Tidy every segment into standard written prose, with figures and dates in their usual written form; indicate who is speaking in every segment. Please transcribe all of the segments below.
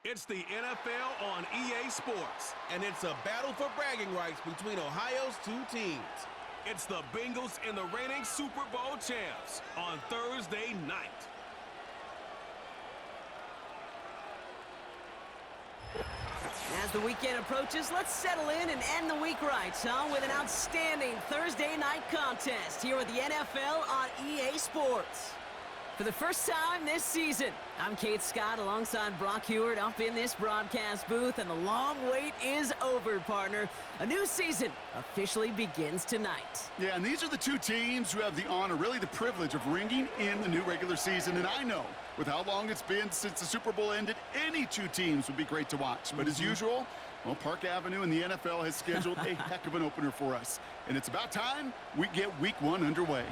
Speaker 1: It's the NFL on EA Sports.
Speaker 2: And it's a battle for bragging rights between Ohio's two teams.
Speaker 1: It's the Bengals and the reigning Super Bowl champs on Thursday night.
Speaker 3: As the weekend approaches, let's settle in and end the week right, with an outstanding Thursday night contest here with the NFL on EA Sports. For the first time this season, I'm Kate Scott alongside Brock Heward up in this broadcast booth, and the long wait is over, partner. A new season officially begins tonight.
Speaker 4: Yeah, and these are the two teams who have the honor, really the privilege of ringing in the new regular season. And I know, with how long it's been since the Super Bowl ended, any two teams would be great to watch. But as usual, well, Park Avenue and the NFL has scheduled a heck of an opener for us. And it's about time we get Week 1 underway.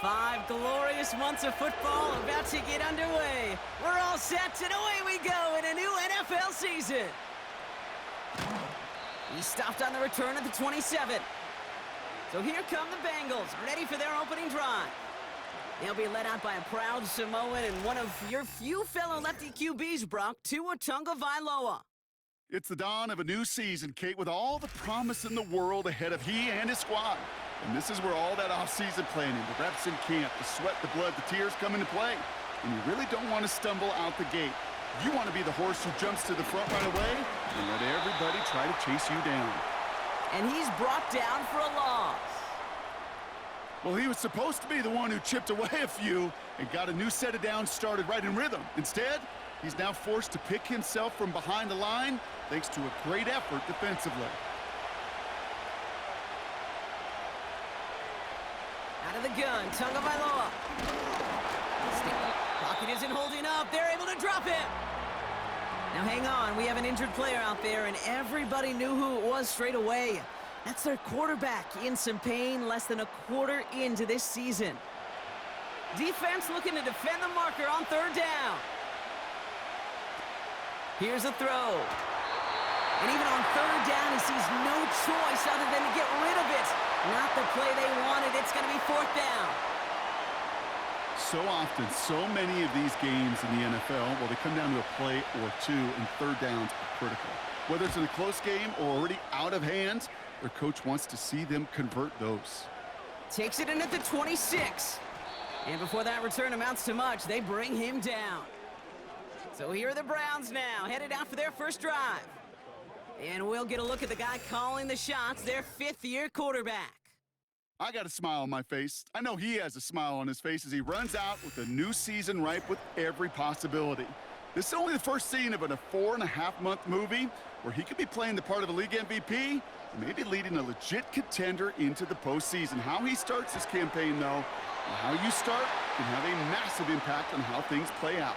Speaker 3: Five glorious months of football about to get underway. We're all set, and away we go in a new NFL season. He stopped on the return at the 27. So here come the Bengals, ready for their opening drive. They'll be led out by a proud Samoan and one of your few fellow lefty QBs, Brock, Tua Tagovailoa.
Speaker 4: It's the dawn of a new season, Kate, with all the promise in the world ahead of he and his squad. And this is where all that off-season planning, the reps in camp, the sweat, the blood, the tears come into play. And you really don't want to stumble out the gate. You want to be the horse who jumps to the front right away and let everybody try to chase you down.
Speaker 3: And he's brought down for a loss.
Speaker 4: Well, he was supposed to be the one who chipped away a few and got a new set of downs started right in rhythm. Instead, he's now forced to pick himself from behind the line thanks to a great effort defensively.
Speaker 3: Out of the gun, Tagovailoa. Pocket isn't holding up. They're able to drop him. Now hang on, we have an injured player out there, and everybody knew who it was straight away. That's their quarterback in some pain, less than a quarter into this season. Defense looking to defend the marker on third down. Here's a throw. And even on third down, he sees no choice other than to get rid of it. Not the play they wanted. It's going to be fourth down.
Speaker 4: So often, so many of these games in the NFL, well, they come down to a play or two, and third downs are critical. Whether it's in a close game or already out of hand, their coach wants to see them convert those.
Speaker 3: Takes it in at the 26. And before that return amounts to much, they bring him down. So here are the Browns now, headed out for their first drive. And we'll get a look at the guy calling the shots, their fifth-year quarterback.
Speaker 4: I got a smile on my face. I know he has a smile on his face as he runs out with a new season ripe with every possibility. This is only the first scene of a 4.5-month movie where he could be playing the part of a league MVP, maybe leading a legit contender into the postseason. How he starts this campaign, though, and how you start can have a massive impact on how things play out.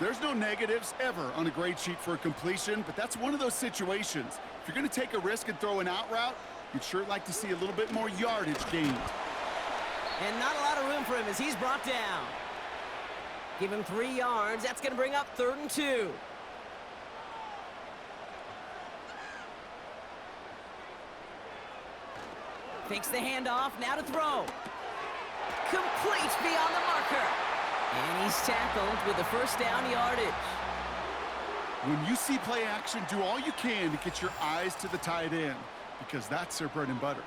Speaker 4: There's no negatives ever on a grade sheet for a completion, but that's one of those situations. If you're going to take a risk and throw an out route, you'd sure like to see a little bit more yardage gained.
Speaker 3: And not a lot of room for him as he's brought down. Give him 3 yards. That's going to bring up 3rd and 2. Fakes the handoff. Now to throw. Complete beyond the marker. And he's tackled with the first down yardage.
Speaker 4: When you see play action, do all you can to get your eyes to the tight end, because that's their bread and butter.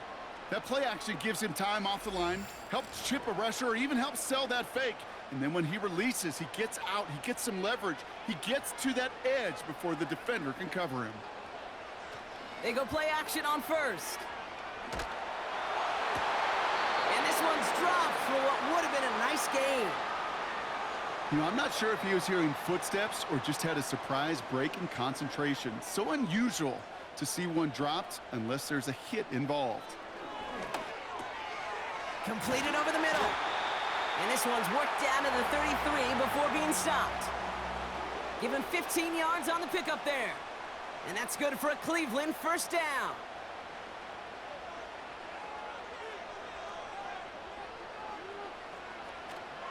Speaker 4: That play action gives him time off the line, helps chip a rusher, or even helps sell that fake. And then when he releases, he gets out, he gets some leverage. He gets to that edge before the defender can cover him.
Speaker 3: They go play action on first. And this one's dropped for what would have been a nice game.
Speaker 4: You know, I'm not sure if he was hearing footsteps or just had a surprise break in concentration. So unusual to see one dropped unless there's a hit involved.
Speaker 3: Completed over the middle. And this one's worked down to the 33 before being stopped. Give him 15 yards on the pickup there. And that's good for a Cleveland first down.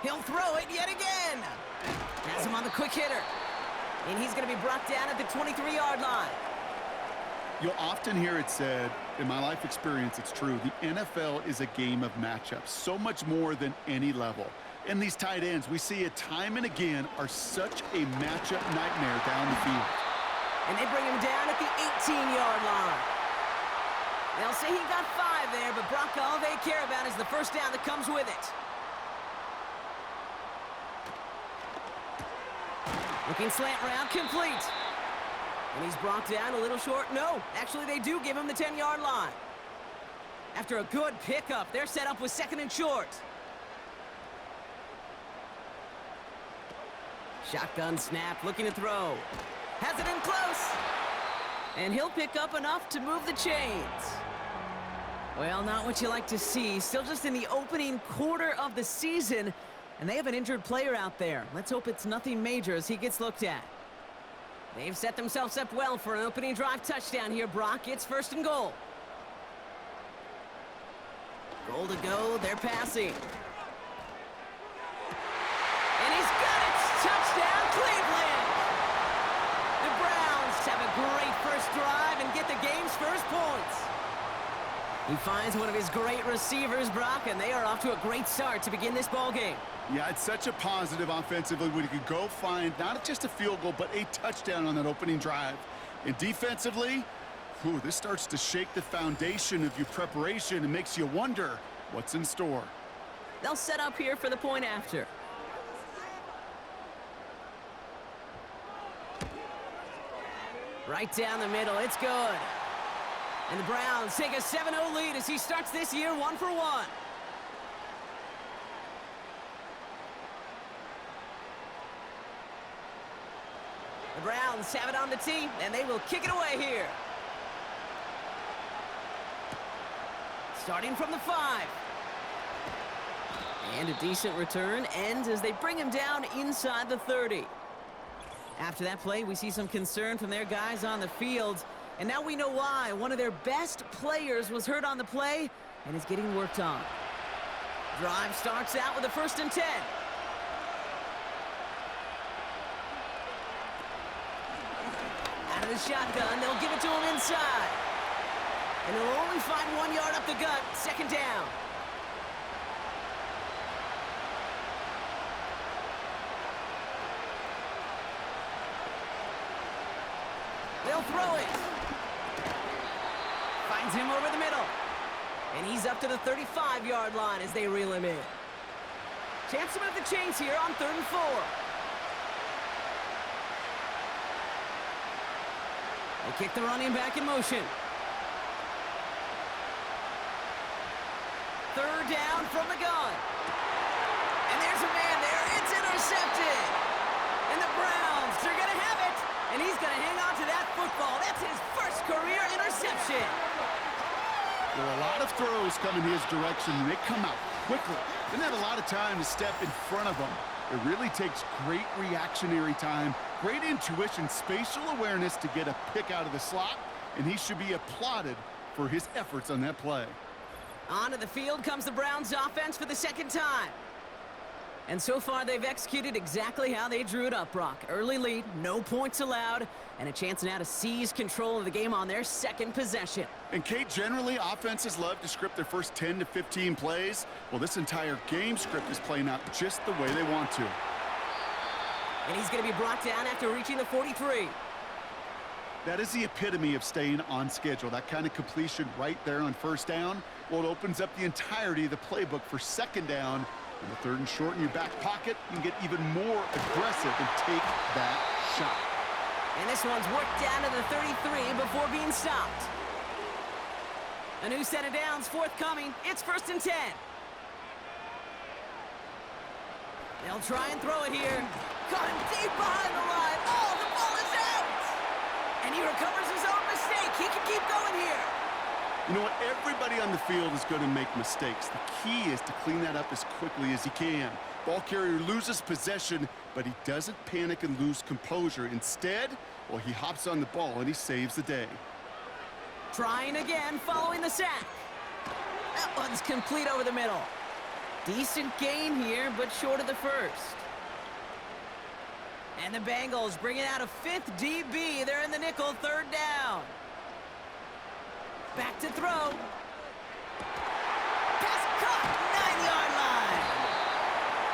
Speaker 3: He'll throw it yet again. Has him on the quick hitter. And he's going to be brought down at the 23-yard line.
Speaker 4: You'll often hear it said, in my life experience, it's true, the NFL is a game of matchups, so much more than any level. And these tight ends, we see it time and again, are such a matchup nightmare down the field.
Speaker 3: And they bring him down at the 18-yard line. They'll say he got 5 there, but Brock, all they care about is the first down that comes with it. Looking slant route, complete. And he's brought down a little short. No, actually they do give him the 10-yard line. After a good pickup, they're set up with 2nd and short. Shotgun snap, looking to throw. Has it in close. And he'll pick up enough to move the chains. Well, not what you like to see. Still just in the opening quarter of the season. And they have an injured player out there. Let's hope it's nothing major as he gets looked at. They've set themselves up well for an opening drive touchdown here, Brock. It's 1st and goal. Goal to go. They're passing. And he's got it. Touchdown, Cleveland. The Browns have a great first drive and get the game's first points. He finds one of his great receivers, Brock, and they are off to a great start to begin this ball game.
Speaker 4: Yeah, it's such a positive offensively when you could go find not just a field goal, but a touchdown on that opening drive. And defensively, this starts to shake the foundation of your preparation and makes you wonder what's in store.
Speaker 3: They'll set up here for the point after. Right down the middle, it's good. And the Browns take a 7-0 lead as he starts this year 1 for 1. The Browns have it on the tee, and they will kick it away here. Starting from the 5. And a decent return ends as they bring him down inside the 30. After that play, we see some concern from their guys on the field. And now we know why. One of their best players was hurt on the play and is getting worked on. Drive starts out with a 1st and 10. Out of the shotgun, they'll give it to him inside. And they'll only find 1 yard up the gut, 2nd down. They'll throw it. Finds him over the middle. And he's up to the 35-yard line as they reel him in. Chance to move the chains here on 3rd and 4. They kick the running back in motion. 3rd down from the gun. And there's a man there. It's intercepted. And the Browns, they're going to have it. And he's going to hang on to that football. That's his first career interception.
Speaker 4: There are a lot of throws coming his direction, and they come out quickly. Didn't have a lot of time to step in front of them. It really takes great reactionary time, great intuition, spatial awareness to get a pick out of the slot, and he should be applauded for his efforts on that play.
Speaker 3: Onto the field comes the Browns offense for the 2nd time. And so far, they've executed exactly how they drew it up, Brock. Early lead, no points allowed, and a chance now to seize control of the game on their 2nd possession.
Speaker 4: And, Kate, generally, offenses love to script their first 10 to 15 plays. Well, this entire game script is playing out just the way they want to.
Speaker 3: And he's going to be brought down after reaching the 43.
Speaker 4: That is the epitome of staying on schedule. That kind of completion right there on 1st down. Well, it opens up the entirety of the playbook for 2nd down. And the 3rd and short in your back pocket, you can get even more aggressive and take that shot.
Speaker 3: And this one's worked down to the 33 before being stopped. A new set of downs forthcoming. It's 1st and 10. They'll try and throw it here. Caught him deep behind the line. Oh, the ball is out! And he recovers his own mistake. He can keep going here.
Speaker 4: You know what? Everybody on the field is going to make mistakes. The key is to clean that up as quickly as he can. Ball carrier loses possession, but he doesn't panic and lose composure. Instead, well, he hops on the ball and he saves the day.
Speaker 3: Trying again, following the sack. That one's complete over the middle. Decent gain here, but short of the first. And the Bengals bringing out a fifth DB. They're in the nickel, third down. Back to throw. Pass caught, 9-yard line.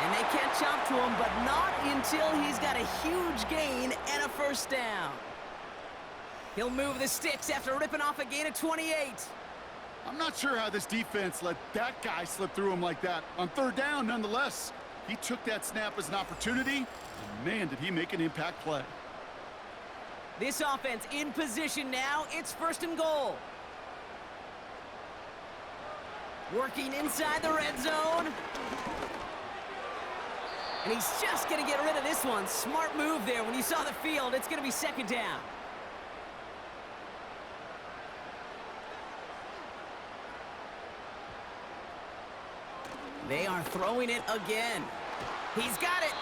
Speaker 3: And they catch up to him, but not until he's got a huge gain and a first down. He'll move the sticks after ripping off a gain of 28.
Speaker 4: I'm not sure how this defense let that guy slip through him like that. On third down, nonetheless, he took that snap as an opportunity, and man, did he make an impact play.
Speaker 3: This offense in position now. It's first and goal. Working inside the red zone. And he's just going to get rid of this one. Smart move there. When you saw the field, it's going to be second down. They are throwing it again. He's got it.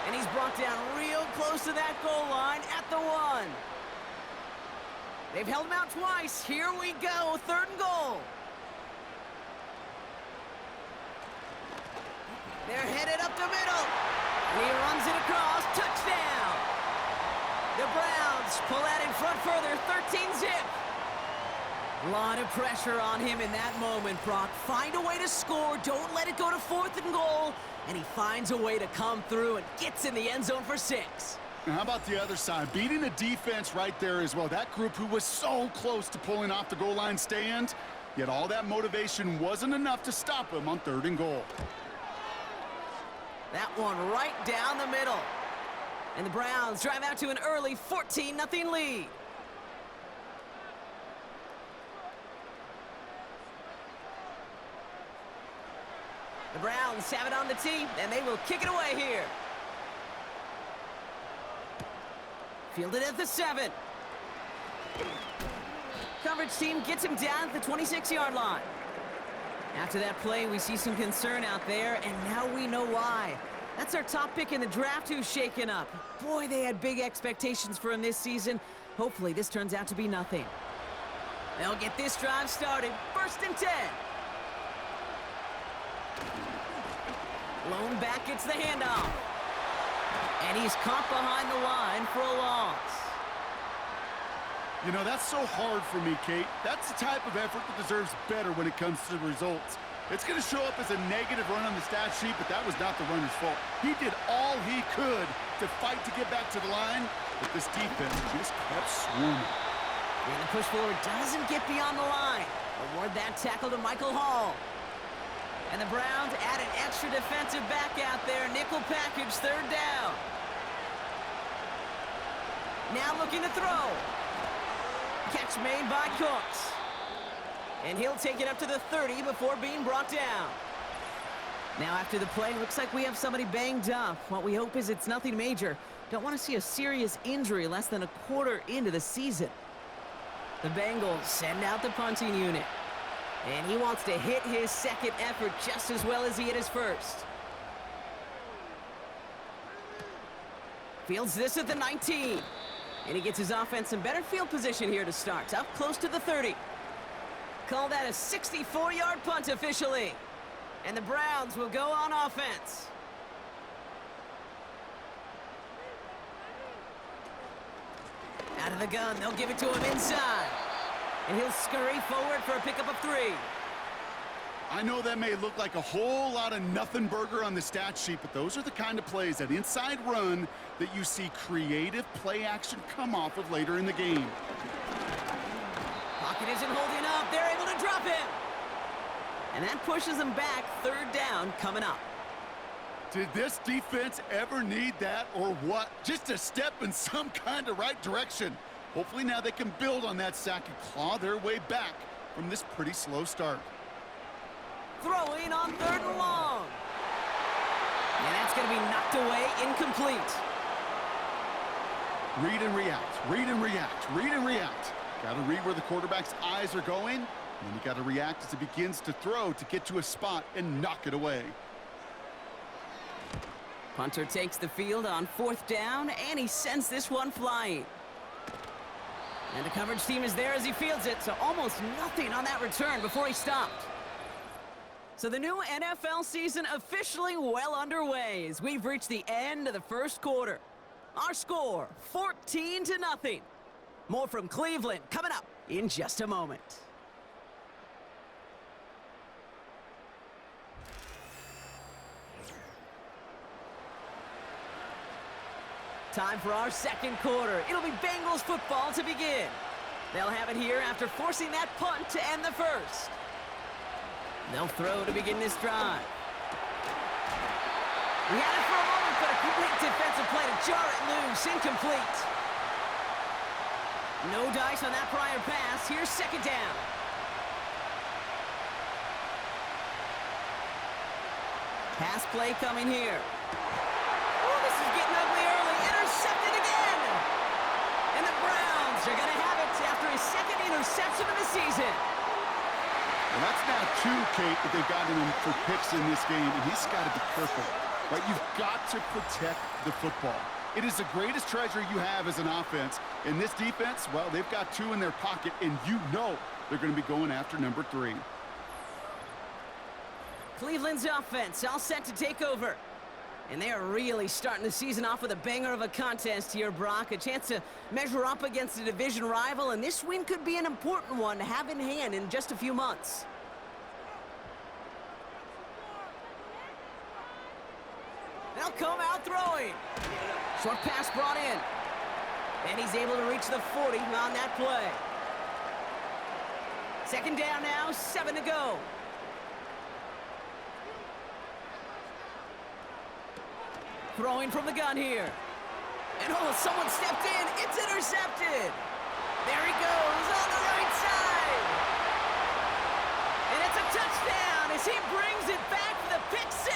Speaker 3: And he's brought down real close to that goal line at the 1. They've held him out twice. Here we go, third and goal. They're headed up the middle. And he runs it across. Touchdown. The Browns pull that in front further, 13-zip. A lot of pressure on him in that moment, Brock. Find a way to score. Don't let it go to fourth and goal. And he finds a way to come through and gets in the end zone for 6.
Speaker 4: Now, how about the other side? Beating the defense right there as well. That group who was so close to pulling off the goal line stand, yet all that motivation wasn't enough to stop him on third and goal.
Speaker 3: That one right down the middle. And the Browns drive out to an early 14-0 lead. The Browns have it on the tee, and they will kick it away here. Fielded at the 7. Coverage team gets him down at the 26-yard line. After that play, we see some concern out there, and now we know why. That's our top pick in the draft who's shaken up. Boy, they had big expectations for him this season. Hopefully, this turns out to be nothing. They'll get this drive started. First and 10. Lone back gets the handoff. And he's caught behind the line for a loss.
Speaker 4: You know, that's so hard for me, Kate. That's the type of effort that deserves better when it comes to the results. It's going to show up as a negative run on the stat sheet, but that was not the runner's fault. He did all he could to fight to get back to the line, but this defense just kept swarming.
Speaker 3: And the push forward doesn't get beyond the line. Award that tackle to Michael Hall. And the Browns add an extra defensive back out there. Nickel package, third down. Now looking to throw. Catch made by Cooks. And he'll take it up to the 30 before being brought down. Now after the play, looks like we have somebody banged up. What we hope is it's nothing major. Don't want to see a serious injury less than a quarter into the season. The Bengals send out the punting unit. And he wants to hit his second effort just as well as he hit his first. Fields this at the 19. And he gets his offense in better field position here to start. Up close to the 30. Call that a 64-yard punt officially. And the Browns will go on offense. Out of the gun, they'll give it to him inside. And he'll scurry forward for a pickup of 3.
Speaker 4: I know that may look like a whole lot of nothing burger on the stat sheet, but those are the kind of plays, that inside run, that you see creative play action come off of later in the game.
Speaker 3: Pocket isn't holding up. They're able to drop him. And that pushes them back. Third down coming up.
Speaker 4: Did this defense ever need that or what? Just a step in some kind of right direction. Hopefully now they can build on that sack and claw their way back from this pretty slow start.
Speaker 3: Throwing on third and long. And that's going to be knocked away, incomplete.
Speaker 4: Read and react, read and react, read and react. Got to read where the quarterback's eyes are going, and then you got to react as he begins to throw to get to a spot and knock it away.
Speaker 3: Punter takes the field on fourth down, and he sends this one flying. And the coverage team is there as he fields it, so almost nothing on that return before he stopped. So the new NFL season officially well underway as we've reached the end of the first quarter. Our score, 14-0. More from Cleveland coming up in just a moment. Time for our second quarter. It'll be Bengals football to begin. They'll have it here after forcing that punt to end the first. They'll throw to begin this drive. We had it for a moment, but a complete defensive play to jar it loose. Incomplete. No dice on that prior pass. Here's second down. Pass play coming here. Oh, this is getting ugly early. Intercepted again. And the Browns are going to have it after his second interception of the season.
Speaker 4: And that's now two, Kate, that they've gotten him for picks in this game, and he's got to be careful. Right? You've got to protect the football. It is the greatest treasure you have as an offense. In this defense, well, they've got two in their pocket, and you know they're going to be going after number 3.
Speaker 3: Cleveland's offense all set to take over. And they are really starting the season off with a banger of a contest here, Brock. A chance to measure up against a division rival, and this win could be an important one to have in hand in just a few months. They'll come out throwing. Short pass brought in. And he's able to reach the 40 on that play. Second down now, 7 to go. Throwing from the gun here. And oh, someone stepped in. It's intercepted. There he goes on the right side. And it's a touchdown as he brings it back for the pick 6.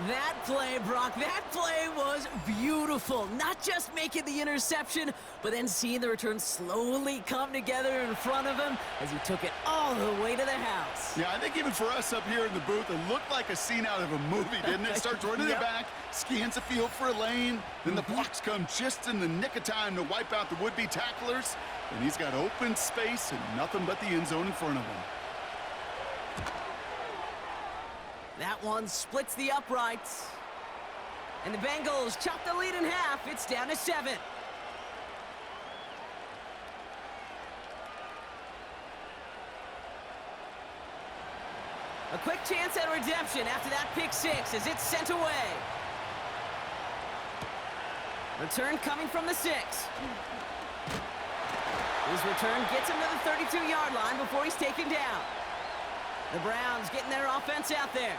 Speaker 3: That play, Brock, that play was beautiful. Not just making the interception, but then seeing the return slowly come together in front of him as he took it all the way to the house.
Speaker 4: Yeah, I think even for us up here in the booth, it looked like a scene out of a movie, didn't it? Starts running
Speaker 3: Yep.
Speaker 4: it back, scans the field for a lane, then the blocks come just in the nick of time to wipe out the would-be tacklers, and he's got open space and nothing but the end zone in front of him.
Speaker 3: That one splits the uprights. And the Bengals chop the lead in half. It's down to 7. A quick chance at redemption after that pick 6 as it's sent away. Return coming from the 6. His return gets him to the 32-yard line before he's taken down. The Browns getting their offense out there.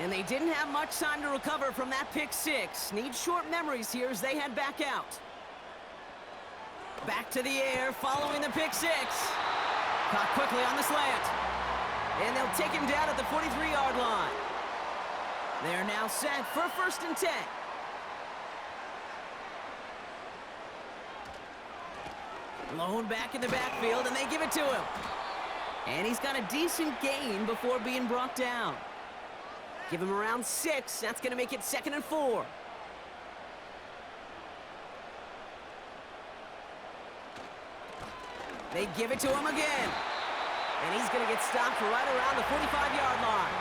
Speaker 3: And they didn't have much time to recover from that pick 6. Need short memories here as they head back out. Back to the air following the pick 6. Caught quickly on the slant. And they'll take him down at the 43-yard line. They're now set for 1st and 10. Lone back in the backfield, and they give it to him. And he's got a decent gain before being brought down. Give him around 6. That's going to make it 2nd and 4. They give it to him again. And he's going to get stopped right around the 45-yard line.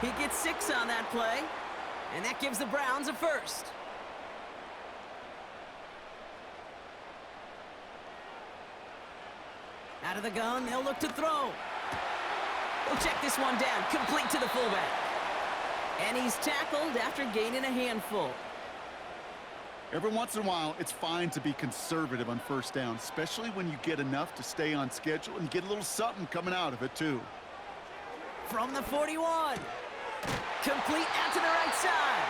Speaker 3: He gets 6 on that play. And that gives the Browns a first. Out of the gun, they'll look to throw. They'll check this one down, complete to the fullback. And he's tackled after gaining a handful.
Speaker 4: Every once in a while, it's fine to be conservative on 1st down, especially when you get enough to stay on schedule and get a little something coming out of it, too.
Speaker 3: From the 41. Complete out to the right side.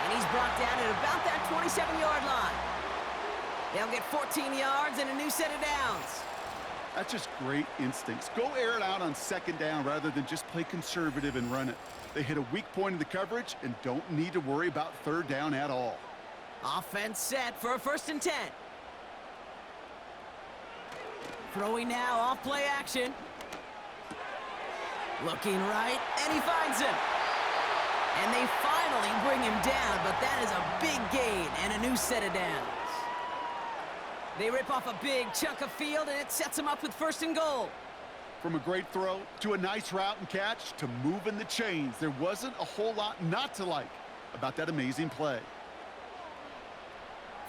Speaker 3: And he's brought down at about that 27-yard line. They'll get 14 yards and a new set of downs.
Speaker 4: That's just great instincts. Go air it out on 2nd down rather than just play conservative and run it. They hit a weak point in the coverage and don't need to worry about 3rd down at all.
Speaker 3: Offense set for a 1st and 10. Throwing now off play action. Looking right, and he finds him. And they finally bring him down, but that is a big gain and a new set of downs. They rip off a big chunk of field, and it sets them up with 1st and goal.
Speaker 4: From a great throw to a nice route and catch to moving the chains, there wasn't a whole lot not to like about that amazing play.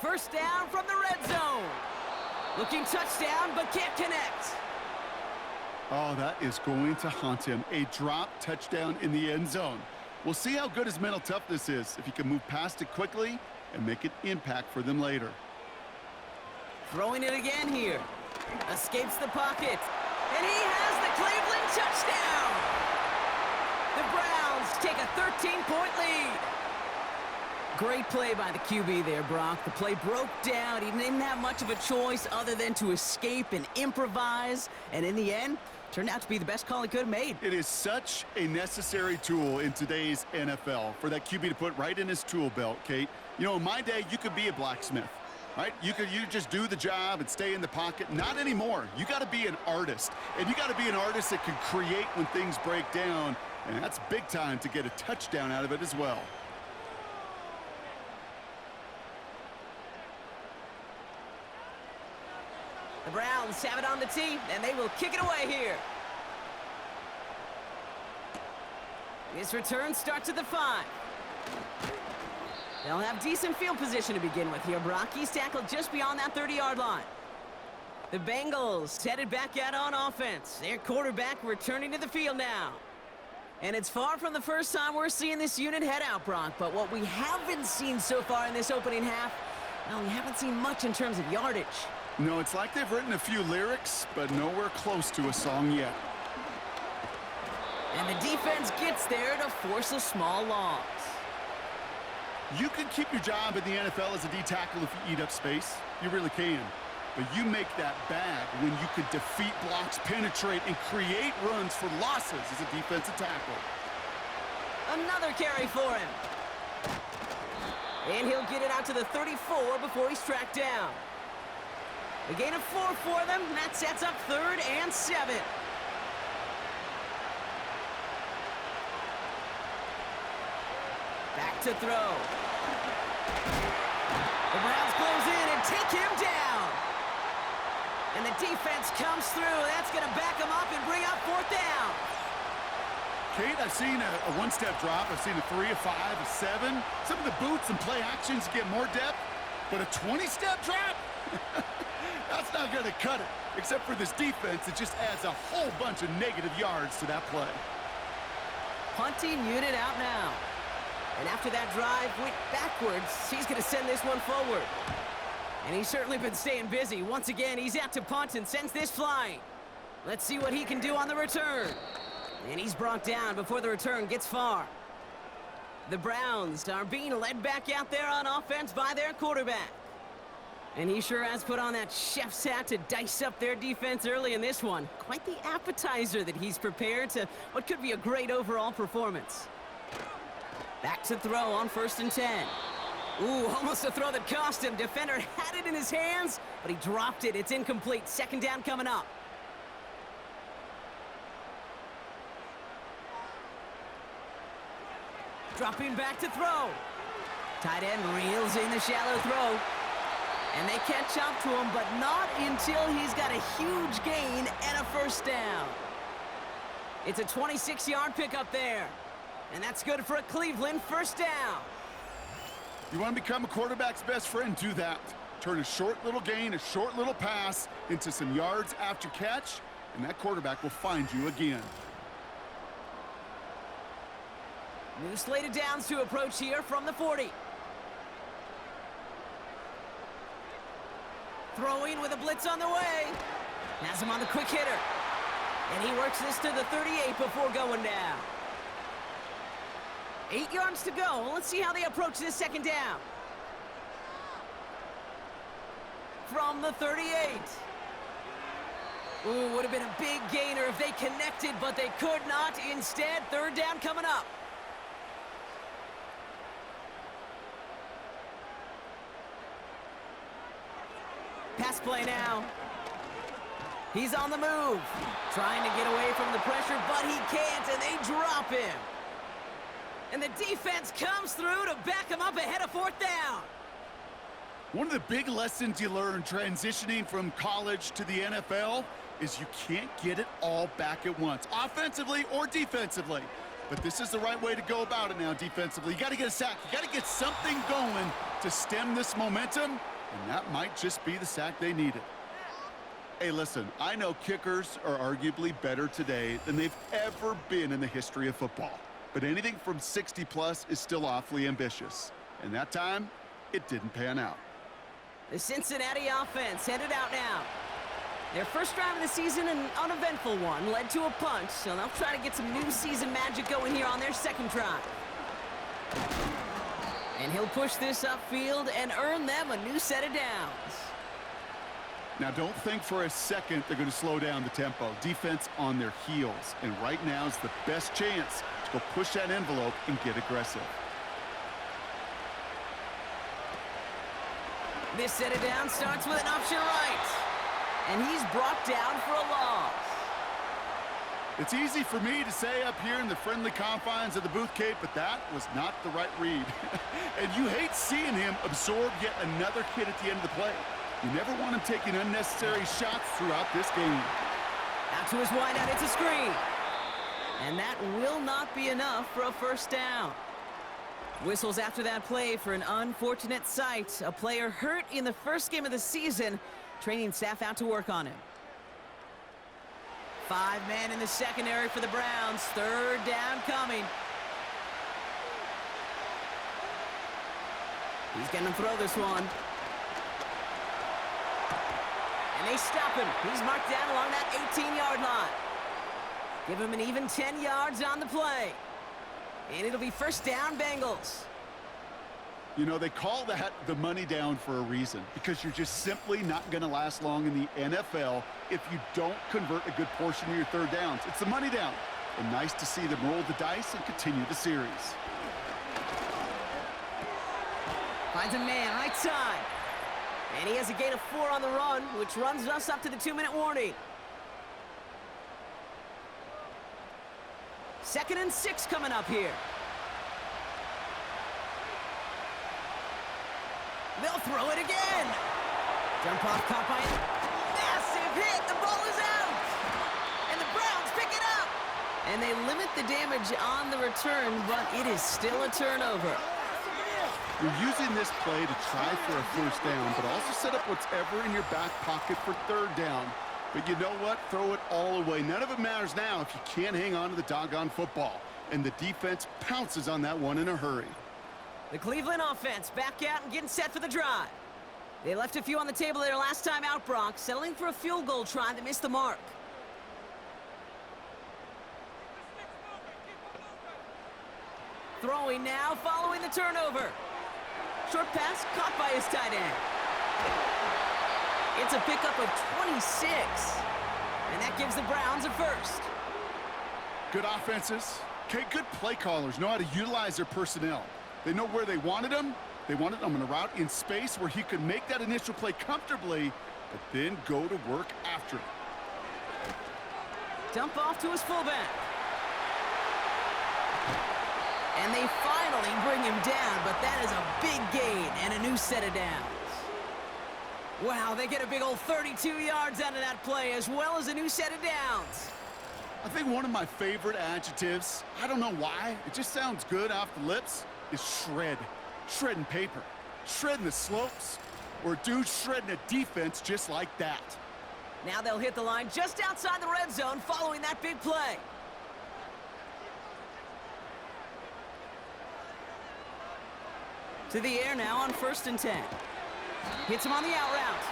Speaker 3: First down from the red zone. Looking touchdown, but can't connect.
Speaker 4: Oh, that is going to haunt him. A drop touchdown in the end zone. We'll see how good his mental toughness is if he can move past it quickly and make an impact for them later.
Speaker 3: Throwing it again here. Escapes the pocket. And he has the Cleveland touchdown. The Browns take a 13-point lead. Great play by the QB there, Brock. The play broke down. He didn't have much of a choice other than to escape and improvise. And in the end, turned out to be the best call he could have made.
Speaker 4: It is such a necessary tool in today's NFL for that QB to put right in his tool belt, Kate. You know, in my day, you could be a blacksmith. Right? You just do the job and stay in the pocket. Not anymore. You got to be an artist. And you got to be an artist that can create when things break down. And that's big time to get a touchdown out of it as well.
Speaker 3: The Browns have it on the tee, and they will kick it away here. This return starts at the 5. They'll have decent field position to begin with here, Brock. He's tackled just beyond that 30-yard line. The Bengals headed back out on offense. Their quarterback returning to the field now. And it's far from the first time we're seeing this unit head out, Brock. But what we haven't seen so far in this opening half, well, we haven't seen much in terms of yardage.
Speaker 4: No, it's like they've written a few lyrics, but nowhere close to a song yet.
Speaker 3: And the defense gets there to force a small loss.
Speaker 4: You can keep your job in the NFL as a D tackle if you eat up space. You really can. But you make that bad when you could defeat blocks, penetrate, and create runs for losses as a defensive tackle.
Speaker 3: Another carry for him. And he'll get it out to the 34 before he's tracked down. A gain of 4 for them. That sets up 3rd and 7. Back to throw. The Browns close in and take him down. And the defense comes through. That's going to back him up and bring up 4th down.
Speaker 4: Kate, I've seen a one-step drop. I've seen a 3, a 5, a 7. Some of the boots and play actions get more depth, but a 20-step drop? That's not going to cut it. Except for this defense, it just adds a whole bunch of negative yards to that play.
Speaker 3: Punting unit out now. And after that drive went backwards, he's going to send this one forward. And he's certainly been staying busy. Once again, he's out to punt and sends this flying. Let's see what he can do on the return. And he's brought down before the return gets far. The Browns are being led back out there on offense by their quarterback. And he sure has put on that chef's hat to dice up their defense early in this one. Quite the appetizer that he's prepared to what could be a great overall performance. Back to throw on 1st and 10. Ooh, almost a throw that cost him. Defender had it in his hands, but he dropped it. It's incomplete. 2nd down coming up. Dropping back to throw. Tight end reels in the shallow throw. And they catch up to him, but not until he's got a huge gain and a 1st down. It's a 26-yard pickup there. And that's good for a Cleveland 1st down.
Speaker 4: You want to become a quarterback's best friend, do that. Turn a short little gain, a short little pass into some yards after catch, and that quarterback will find you again.
Speaker 3: New slate of downs to approach here from the 40. Throwing with a blitz on the way. Has him on the quick hitter. And he works this to the 38 before going down. 8 yards to go. Let's see how they approach this 2nd down. From the 38. Ooh, would have been a big gainer if they connected, but they could not. Instead, 3rd down coming up. Pass play now. He's on the move. Trying to get away from the pressure, but he can't, and they drop him. And the defense comes through to back him up ahead of 4th down.
Speaker 4: One of the big lessons you learn transitioning from college to the NFL is you can't get it all back at once, offensively or defensively. But this is the right way to go about it now defensively. You got to get a sack. You got to get something going to stem this momentum, and that might just be the sack they needed. Hey, listen, I know kickers are arguably better today than they've ever been in the history of football. But anything from 60-plus is still awfully ambitious. And that time, it didn't pan out.
Speaker 3: The Cincinnati offense headed out now. Their first drive of the season, an uneventful one, led to a punt, so they'll try to get some new season magic going here on their second drive. And he'll push this upfield and earn them a new set of downs.
Speaker 4: Now, don't think for a second they're going to slow down the tempo. Defense on their heels, and right now is the best chance to go push that envelope and get aggressive.
Speaker 3: This set of downs starts with an option right. And he's brought down for a loss.
Speaker 4: It's easy for me to say up here in the friendly confines of the booth, Kate, but that was not the right read. And you hate seeing him absorb yet another hit at the end of the play. You never want him taking unnecessary shots throughout this game.
Speaker 3: Out to his wideout, it's a screen. And that will not be enough for a first down. Whistles after that play for an unfortunate sight. A player hurt in the first game of the season. Training staff out to work on him. 5 men in the secondary for the Browns. Third down coming. He's going to throw this one. And they stop him. He's marked down along that 18-yard line. Give him an even 10 yards on the play. And it'll be first down, Bengals.
Speaker 4: You know, they call that the money down for a reason, because you're just simply not going to last long in the NFL if you don't convert a good portion of your third downs. It's the money down. And nice to see them roll the dice and continue the series.
Speaker 3: Finds a man right side. And he has a gain of 4 on the run, which runs us up to the 2-minute warning. 2nd and 6 coming up here. They'll throw it again. Jump off caught by it. Massive hit. The ball is out. And the Browns pick it up. And they limit the damage on the return, but it is still a turnover.
Speaker 4: You're using this play to try for a first down, but also set up whatever in your back pocket for third down. But you know what? Throw it all away. None of it matters now if you can't hang on to the doggone football. And the defense pounces on that one in a hurry.
Speaker 3: The Cleveland offense back out and getting set for the drive. They left a few on the table their last time out, Brock, settling for a field goal try that missed the mark. Throwing now, following the turnover. Short pass caught by his tight end. It's a pickup of 26. And that gives the Browns a first.
Speaker 4: Good offenses. Okay, good play callers know how to utilize their personnel. They know where they wanted him. They wanted him on a route in space where he could make that initial play comfortably, but then go to work after it.
Speaker 3: Dump off to his fullback. And they finally bring him down, but that is a big gain and a new set of downs. Wow, they get a big old 32 yards out of that play, as well as a new set of downs.
Speaker 4: I think one of my favorite adjectives, I don't know why, it just sounds good off the lips, is shred. Shredding paper. Shredding the slopes. Or a dude shredding a defense just like that.
Speaker 3: Now they'll hit the line just outside the red zone following that big play. To the air now on 1st and 10. Hits him on the out route.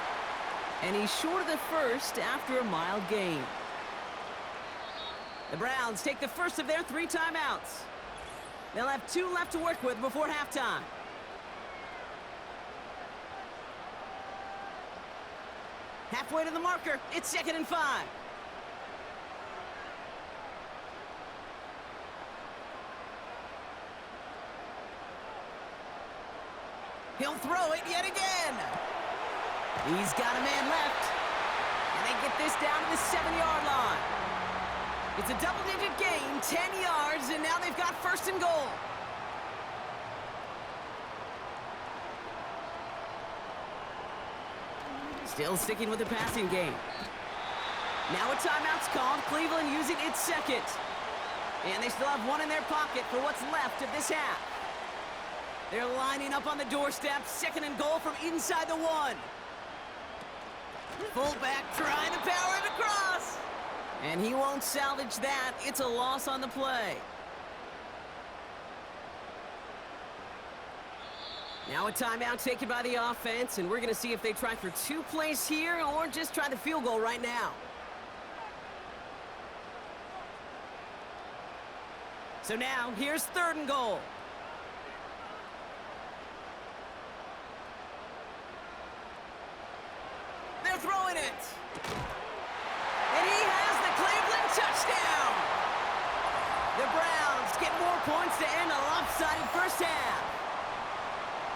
Speaker 3: And he's short of the first after a mild gain. The Browns take the first of their 3 timeouts. They'll have 2 left to work with before halftime. Halfway to the marker, it's 2nd and 5. He'll throw it yet again. He's got a man left. And they get this down to the 7-yard line. It's a double-digit gain, 10 yards, and now they've got 1st and goal. Still sticking with the passing game. Now a timeout's called. Cleveland using its second. And they still have one in their pocket for what's left of this half. They're lining up on the doorstep. 2nd and goal from inside the 1. Fullback trying to power it across. And he won't salvage that. It's a loss on the play. Now a timeout taken by the offense, and we're going to see if they try for 2 plays here or just try the field goal right now. So now, here's 3rd and goal. They're throwing it. And he has the Cleveland touchdown. The Browns get more points to end a lopsided first half.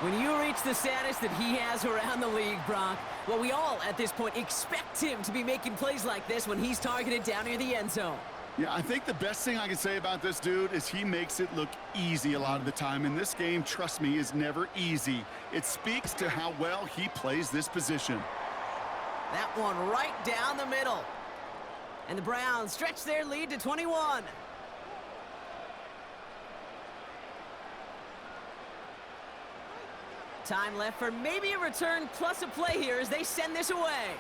Speaker 3: When you reach the status that he has around the league, Brock, well, we all at this point expect him to be making plays like this when he's targeted down near the end zone.
Speaker 4: Yeah, I think the best thing I can say about this dude is he makes it look easy a lot of the time. And this game, trust me, is never easy. It speaks to how well he plays this position.
Speaker 3: That one right down the middle. And the Browns stretch their lead to 21. Time left for maybe a return plus a play here as they send this away.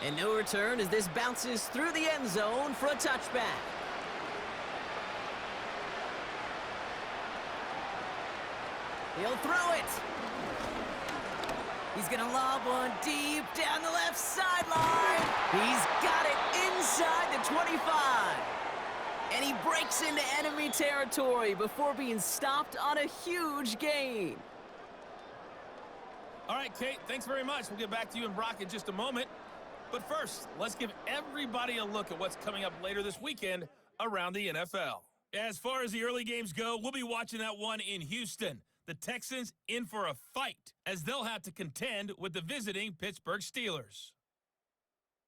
Speaker 3: And no return as this bounces through the end zone for a touchback. He'll throw it. He's going to lob one deep down the left sideline. He's got it inside the 25. And he breaks into enemy territory before being stopped on a huge gain.
Speaker 5: All right, Kate, thanks very much. We'll get back to you and Brock in just a moment. But first, let's give everybody a look at what's coming up later this weekend around the NFL. As far as the early games go, we'll be watching that one in Houston. The Texans in for a fight as they'll have to contend with the visiting Pittsburgh Steelers.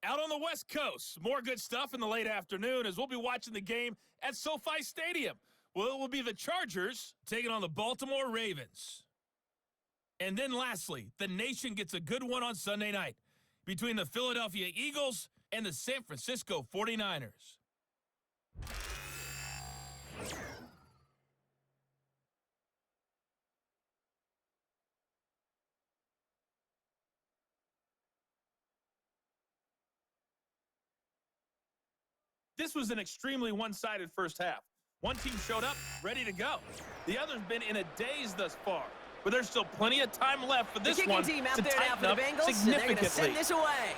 Speaker 5: Out on the West Coast, more good stuff in the late afternoon as we'll be watching the game at SoFi Stadium. Well, it will be the Chargers taking on the Baltimore Ravens. And then lastly, the nation gets a good one on Sunday night between the Philadelphia Eagles and the San Francisco 49ers. This was an extremely one-sided first half. One team showed up, ready to go. The other's been in a daze thus far, but there's still plenty of time left for this one
Speaker 3: team out
Speaker 5: to
Speaker 3: there
Speaker 5: tighten
Speaker 3: now
Speaker 5: up
Speaker 3: for the Bengals,
Speaker 5: significantly.
Speaker 3: And they're going to send this away.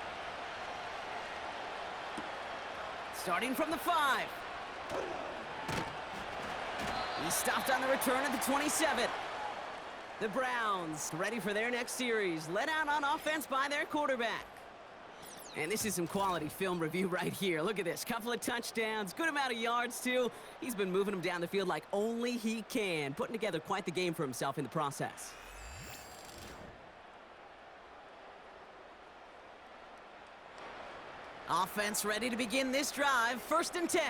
Speaker 3: Starting from the 5. He stopped on the return at the 27. The Browns ready for their next series, led out on offense by their quarterback. And this is some quality film review right here. Look at this. Couple of touchdowns, good amount of yards, too. He's been moving them down the field like only he can, putting together quite the game for himself in the process. Offense ready to begin this drive. 1st and 10.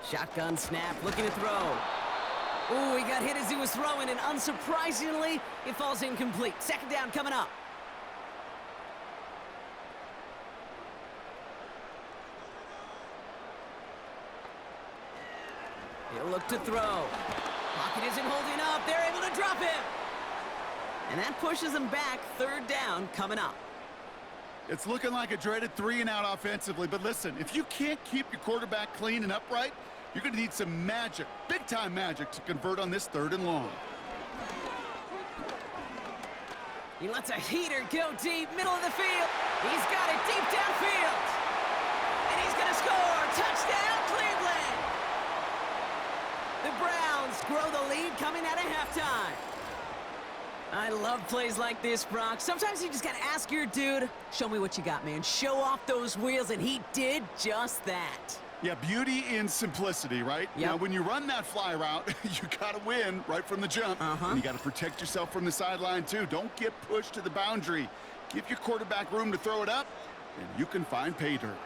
Speaker 3: Shotgun snap, looking to throw. Ooh, he got hit as he was throwing, and unsurprisingly, it falls incomplete. 2nd down coming up. He'll look to throw. Pocket isn't holding up. They're able to drop him. And that pushes them back. 3rd down coming up.
Speaker 4: It's looking like a dreaded 3-and-out offensively, but listen, if you can't keep your quarterback clean and upright, you're going to need some magic, big-time magic, to convert on this 3rd and long.
Speaker 3: He lets a heater go deep, middle of the field. He's got it deep downfield. And he's going to score. Touchdown, Cleveland. The Browns grow the lead coming out of halftime. I love plays like this, Brock. Sometimes you just got to ask your dude, show me what you got, man. Show off those wheels, and he did just that.
Speaker 4: Yeah, beauty in simplicity, right?
Speaker 3: Yep.
Speaker 4: Now, when you run that fly route, you got to win right from the jump. And you got to protect yourself from the sideline, too. Don't get pushed to the boundary. Give your quarterback room to throw it up, and you can find pay dirt.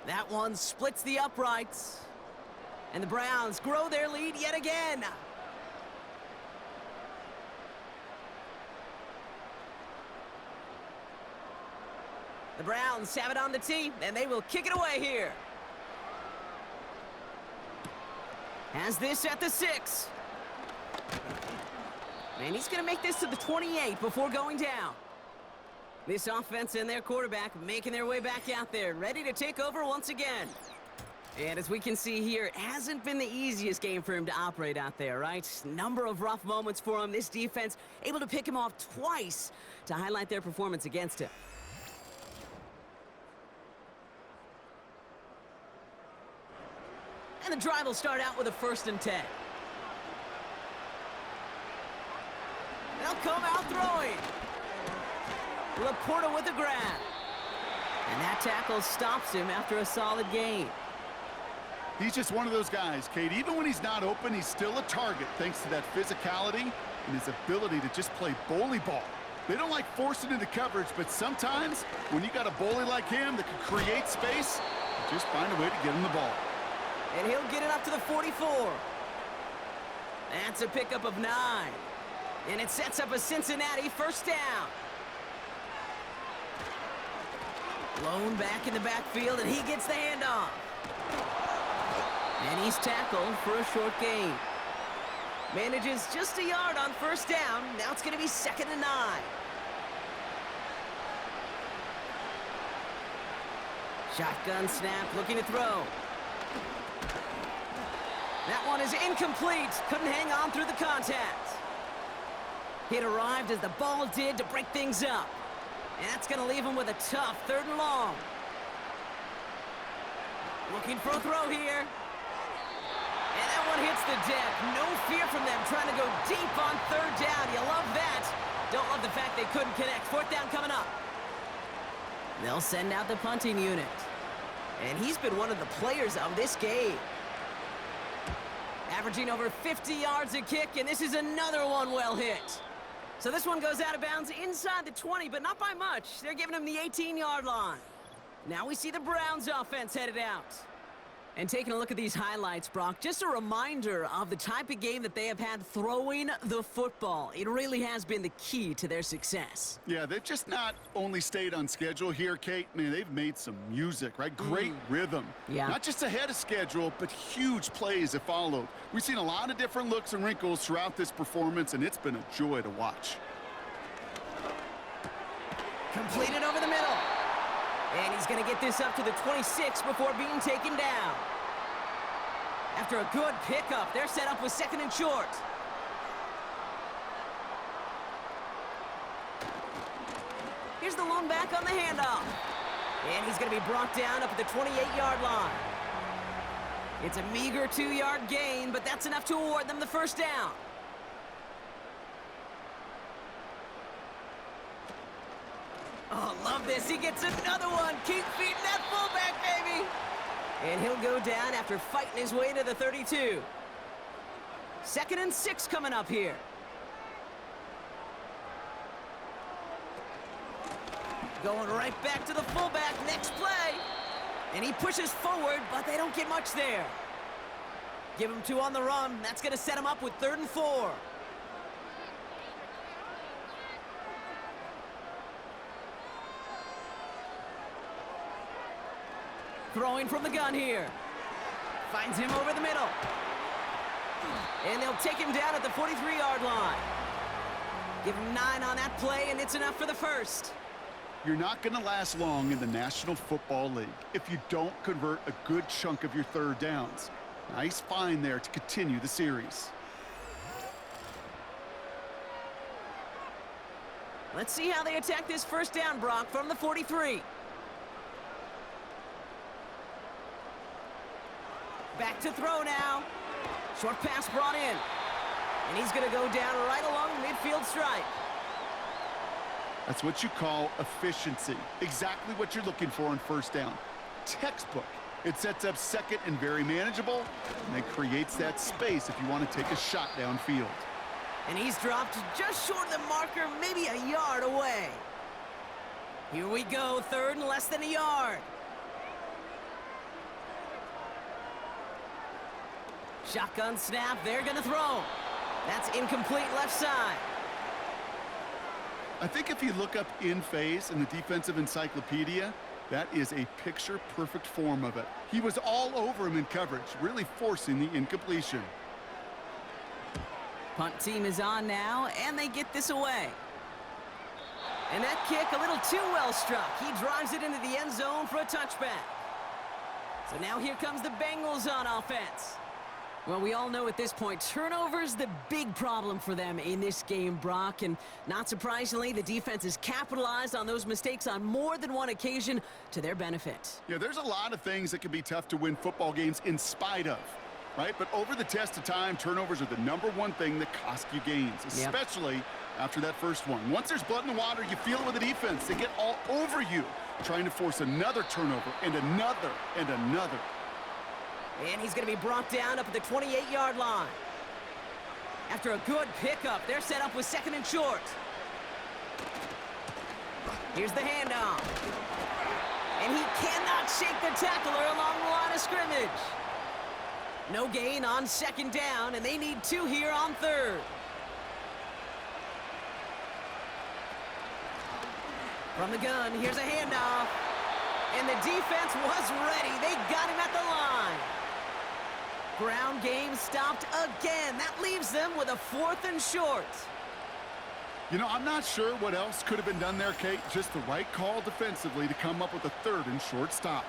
Speaker 3: That one splits the uprights. And the Browns grow their lead yet again. The Browns have it on the tee, and they will kick it away here. Has this at the 6. And he's going to make this to the 28 before going down. This offense and their quarterback making their way back out there, ready to take over once again. And as we can see here, it hasn't been the easiest game for him to operate out there, right? Number of rough moments for him. This defense able to pick him off twice to highlight their performance against him. And the drive will start out with a 1st and 10. They'll come out throwing. Laporta with a grab. And that tackle stops him after a solid gain.
Speaker 4: He's just one of those guys, Kate. Even when he's not open, he's still a target thanks to that physicality and his ability to just play bully ball. They don't like forcing into coverage, but sometimes when you got a bully like him that can create space, you just find a way to get him the ball.
Speaker 3: And he'll get it up to the 44. That's a pickup of 9. And it sets up a Cincinnati 1st down. Blown back in the backfield, and he gets the handoff. And he's tackled for a short gain. Manages just a yard on 1st down. Now it's going to be 2nd and 9. Shotgun snap, looking to throw. That one is incomplete. Couldn't hang on through the contact. It arrived as the ball did to break things up. And that's going to leave him with a tough 3rd and long. Looking for a throw here. And that one hits the deck. No fear from them trying to go deep on 3rd down. You love that. Don't love the fact they couldn't connect. 4th down coming up. They'll send out the punting unit. And he's been one of the players of this game. Averaging over 50 yards a kick, and this is another one well hit. So this one goes out of bounds inside the 20, but not by much. They're giving him the 18-yard line. Now we see the Browns offense headed out. And taking a look at these highlights, Brock, just a reminder of the type of game that they have had throwing the football. It really has been the key to their success.
Speaker 4: Yeah, they've just not only stayed on schedule here, Kate. Man, they've made some music, right? Great rhythm.
Speaker 3: Yeah.
Speaker 4: Not just ahead of schedule, but huge plays have followed. We've seen a lot of different looks and wrinkles throughout this performance, and it's been a joy to watch.
Speaker 3: Completed over the middle. And he's going to get this up to the 26 before being taken down. After a good pickup, they're set up with 2nd and short. Here's the lone back on the handoff. And he's going to be brought down up at the 28-yard line. It's a meager 2-yard gain, but that's enough to award them the 1st down. Oh, love this. He gets another one. Keep feeding that fullback, baby. And he'll go down after fighting his way to the 32. 2nd and 6 coming up here. Going right back to the fullback. Next play. And he pushes forward, but they don't get much there. Give him 2 on the run. That's going to set him up with 3rd and 4. Throwing from the gun here. Finds him over the middle. And they'll take him down at the 43-yard line. Give him 9 on that play, and it's enough for the 1st.
Speaker 4: You're not going to last long in the National Football League if you don't convert a good chunk of your 3rd downs. Nice find there to continue the series.
Speaker 3: Let's see how they attack this 1st down, Brock, from the 43. Back to throw now. Short pass brought in. And he's going to go down right along the midfield stripe.
Speaker 4: That's what you call efficiency. Exactly what you're looking for on 1st down. Textbook. It sets up 2nd and very manageable, and then creates that space if you want to take a shot downfield.
Speaker 3: And he's dropped just short of the marker, maybe a yard away. Here we go, 3rd and less than a yard. Shotgun snap, they're going to throw. That's incomplete left side.
Speaker 4: I think if you look up in phase in the defensive encyclopedia, that is a picture-perfect form of it. He was all over him in coverage, really forcing the incompletion.
Speaker 3: Punt team is on now, and they get this away. And that kick a little too well struck. He drives it into the end zone for a touchback. So now here comes the Bengals on offense. Well, we all know at this point, turnovers the big problem for them in this game, Brock. And not surprisingly, the defense has capitalized on those mistakes on more than one occasion to their benefit.
Speaker 4: Yeah, there's a lot of things that can be tough to win football games in spite of, right? But over the test of time, turnovers are the #1 thing that cost you games, especially after that first one. Once there's blood in the water, you feel it with the defense. They get all over you, trying to force another turnover and another and another.
Speaker 3: And he's going to be brought down up at the 28-yard line. After a good pickup, they're set up with 2nd and short. Here's the handoff. And he cannot shake the tackler along the line of scrimmage. No gain on 2nd down, and they need 2 here on 3rd. From the gun, here's a handoff. And the defense was ready. They got him at the line. Ground game stopped again. That leaves them with a 4th and short.
Speaker 4: You know, I'm not sure what else could have been done there, Kate. Just the right call defensively to come up with a 3rd and short stop.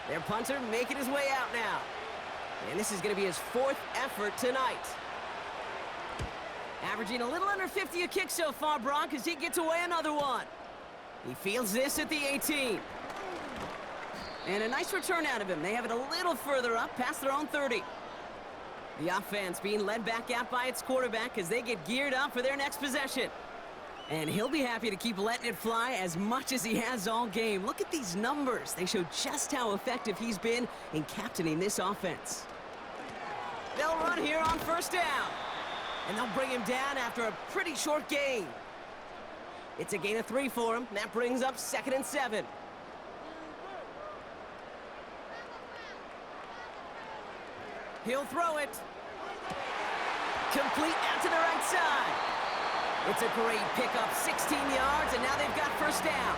Speaker 3: Their punter making his way out now. And this is going to be his 4th effort tonight. Averaging a little under 50 a kick so far, Brock, as he gets away another one. He fields this at the 18. And a nice return out of him. They have it a little further up, past their own 30. The offense being led back out by its quarterback as they get geared up for their next possession. And he'll be happy to keep letting it fly as much as he has all game. Look at these numbers. They show just how effective he's been in captaining this offense. They'll run here on 1st down. And they'll bring him down after a pretty short gain. It's a gain of 3 for him. That brings up 2nd and 7. He'll throw it. Complete out to the right side. It's a great pickup, 16 yards, and now they've got 1st down.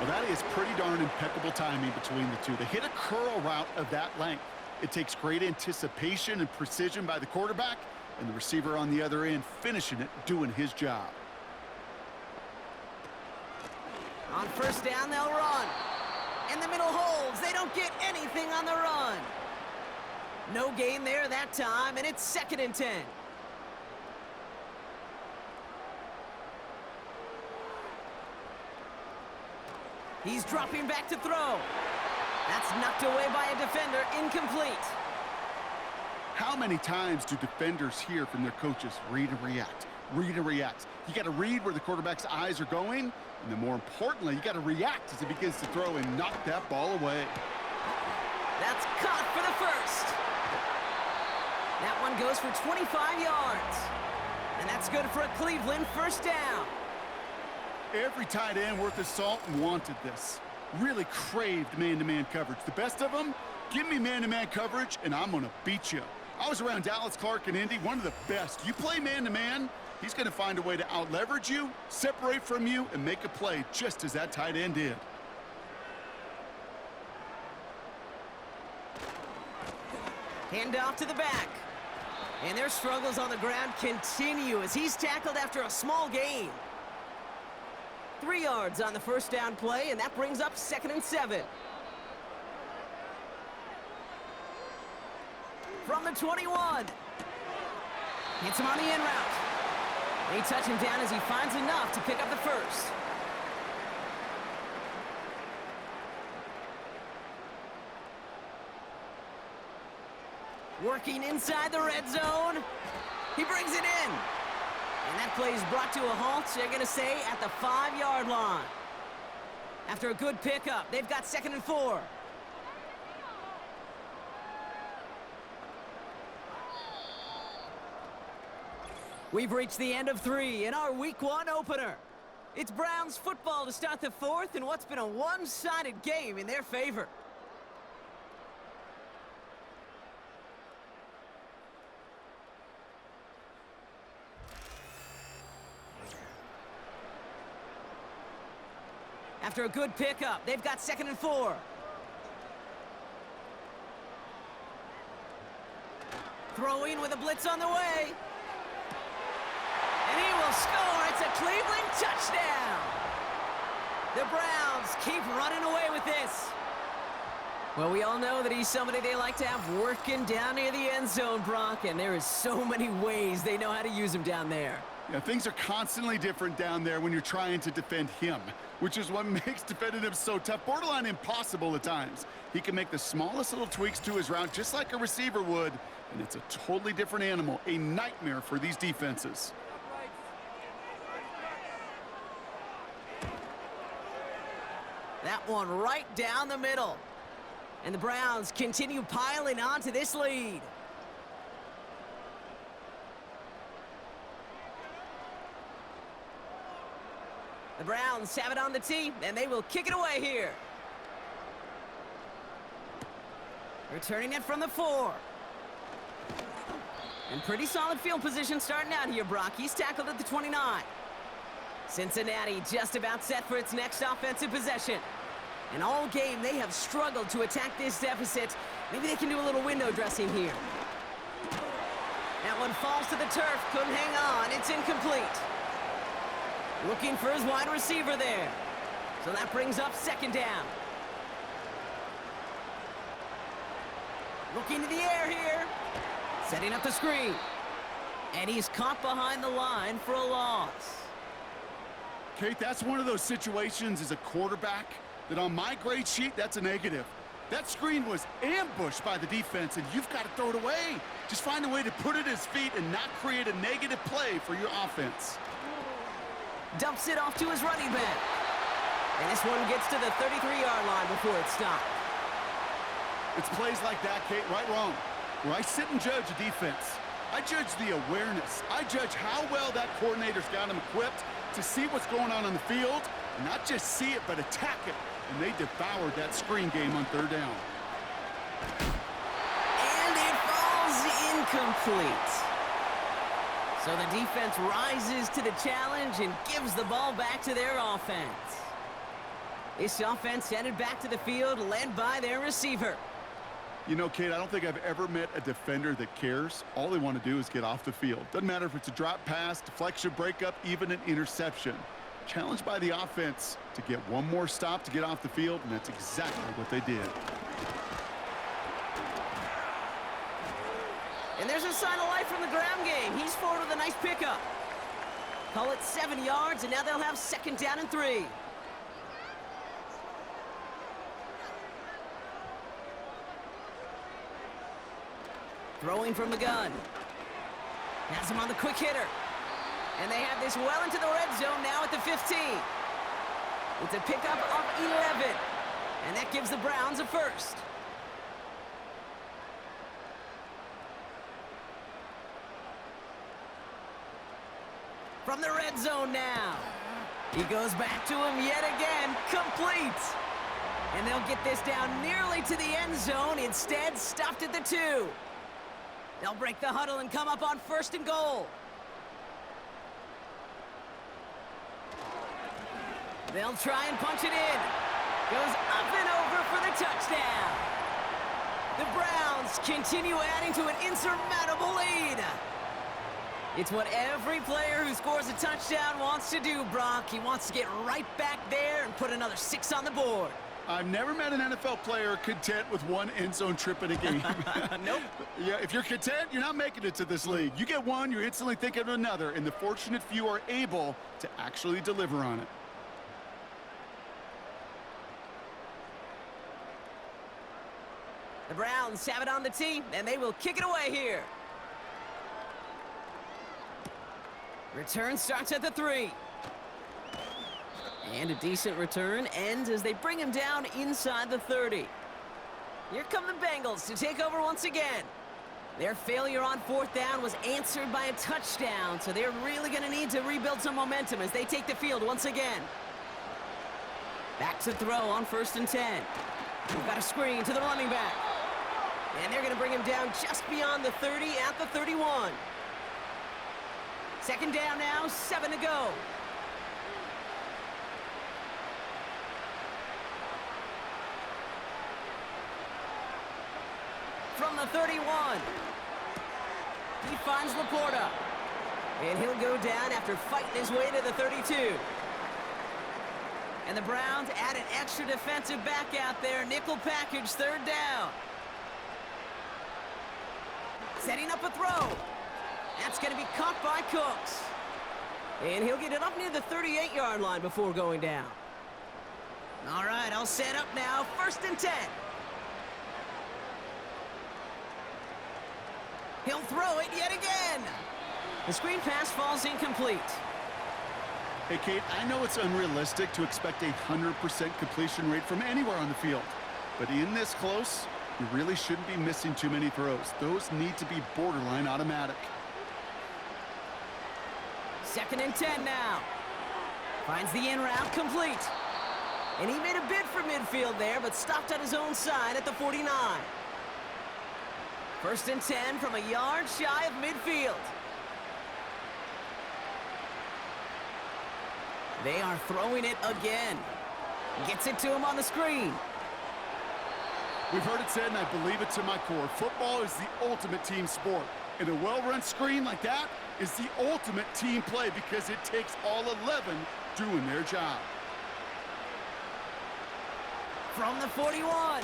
Speaker 4: Well, that is pretty darn impeccable timing between the two. They hit a curl route of that length. It takes great anticipation and precision by the quarterback, and the receiver on the other end finishing it, doing his job.
Speaker 3: On 1st down, they'll run. And the middle holds. They don't get anything on the run. No gain there that time, and it's 2nd and 10. He's dropping back to throw. That's knocked away by a defender, incomplete.
Speaker 4: How many times do defenders hear from their coaches, read and react, read and react? You got to read where the quarterback's eyes are going, and then more importantly, you got to react as he begins to throw and knock that ball away.
Speaker 3: That's caught for the 1st. That one goes for 25 yards. And that's good for a Cleveland 1st down.
Speaker 4: Every tight end worth his salt wanted this. Really craved man-to-man coverage. The best of them, give me man-to-man coverage, and I'm going to beat you. I was around Dallas Clark and Indy, one of the best. You play man-to-man, he's going to find a way to out-leverage you, separate from you, and make a play just as that tight end did.
Speaker 3: Hand off to the back. And their struggles on the ground continue as he's tackled after a small gain. 3 yards on the 1st down play, and that brings up 2nd and 7. From the 21. Hits him on the in route. They touch him down as he finds enough to pick up the 1st. Working inside the red zone. He brings it in. And that play is brought to a halt, they're going to say, at the 5-yard line. After a good pickup, they've got 2nd and 4. We've reached the end of 3 in our Week 1 opener. It's Browns football to start the 4th in what's been a one-sided game in their favor. After a good pickup, they've got 2nd and 4. Throwing with a blitz on the way. And he will score. It's a Cleveland touchdown. The Browns keep running away with this. Well, we all know that he's somebody they like to have working down near the end zone, Brock, and there is so many ways they know how to use him down there.
Speaker 4: Yeah, things are constantly different down there when you're trying to defend him, which is what makes defending him so tough, borderline impossible at times. He can make the smallest little tweaks to his route just like a receiver would, and it's a totally different animal, a nightmare for these defenses.
Speaker 3: That one right down the middle. And the Browns continue piling on to this lead. The Browns have it on the tee, and they will kick it away here. Returning it from the 4. And pretty solid field position starting out here, Brock. He's tackled at the 29. Cincinnati just about set for its next offensive possession. And all game, they have struggled to attack this deficit. Maybe they can do a little window dressing here. That one falls to the turf. Couldn't hang on. It's incomplete. Looking for his wide receiver there. So that brings up 2nd down. Looking to the air here. Setting up the screen. And he's caught behind the line for a loss.
Speaker 4: Kate, that's one of those situations as a quarterback that on my grade sheet, that's a negative. That screen was ambushed by the defense, and you've got to throw it away. Just find a way to put it at his feet and not create a negative play for your offense.
Speaker 3: Dumps it off to his running back. And this one gets to the 33-yard line before it's stopped.
Speaker 4: It's plays like that, Kate, right, wrong, where I sit and judge a defense. I judge the awareness. I judge how well that coordinator's got him equipped to see what's going on the field, and not just see it, but attack it. And they devoured that screen game on 3rd down.
Speaker 3: And it falls incomplete. So the defense rises to the challenge and gives the ball back to their offense. This offense headed back to the field, led by their receiver.
Speaker 4: You know, Kate, I don't think I've ever met a defender that cares. All they want to do is get off the field. Doesn't matter if it's a drop pass, deflection, breakup, even an interception. Challenged by the offense to get one more stop to get off the field, and that's exactly what they did.
Speaker 3: And there's a sign of life from the ground game. He's forward with a nice pickup. Call it 7 yards, and now they'll have 2nd down and 3. Throwing from the gun. Has him on the quick hitter. And they have this well into the red zone now at the 15. It's a pickup of 11. And that gives the Browns a 1st. From the red zone now. He goes back to him yet again. Complete. And they'll get this down nearly to the end zone. Instead, stopped at the 2. They'll break the huddle and come up on 1st and goal. They'll try and punch it in. Goes up and over for the touchdown. The Browns continue adding to an insurmountable lead. It's what every player who scores a touchdown wants to do, Brock. He wants to get right back there and put another 6 on the board.
Speaker 4: I've never met an NFL player content with one end zone trip in a game.
Speaker 3: Nope.
Speaker 4: Yeah, if you're content, you're not making it to this league. You get one, you're instantly thinking of another, and the fortunate few are able to actually deliver on it.
Speaker 3: The Browns have it on the tee, and they will kick it away here. Return starts at the 3. And a decent return ends as they bring him down inside the 30. Here come the Bengals to take over once again. Their failure on 4th down was answered by a touchdown, so they're really going to need to rebuild some momentum as they take the field once again. Back to throw on 1st and 10. We've got a screen to the running back. And they're going to bring him down just beyond the 30 at the 31. 2nd down now, 7 to go. from the 31. He finds Laporta. And he'll go down after fighting his way to the 32. And the Browns add an extra defensive back out there. Nickel package, third down. Setting up a throw. That's going to be caught by Cooks. And he'll get it up near the 38-yard line before going down. All right, I'll set up now. 1st and 10. He'll throw it yet again. The screen pass falls incomplete.
Speaker 4: Hey, Kate, I know it's unrealistic to expect a 100% completion rate from anywhere on the field. But in this close, you really shouldn't be missing too many throws. Those need to be borderline automatic.
Speaker 3: 2nd and 10 now. Finds the in route complete. And he made a bid for midfield there, but stopped at his own side at the 49. 1st and 10 from a yard shy of midfield. They are throwing it again. Gets it to him on the screen.
Speaker 4: We've heard it said, and I believe it to my core, football is the ultimate team sport. And a well-run screen like that is the ultimate team play because it takes all 11 doing their job.
Speaker 3: From the 41.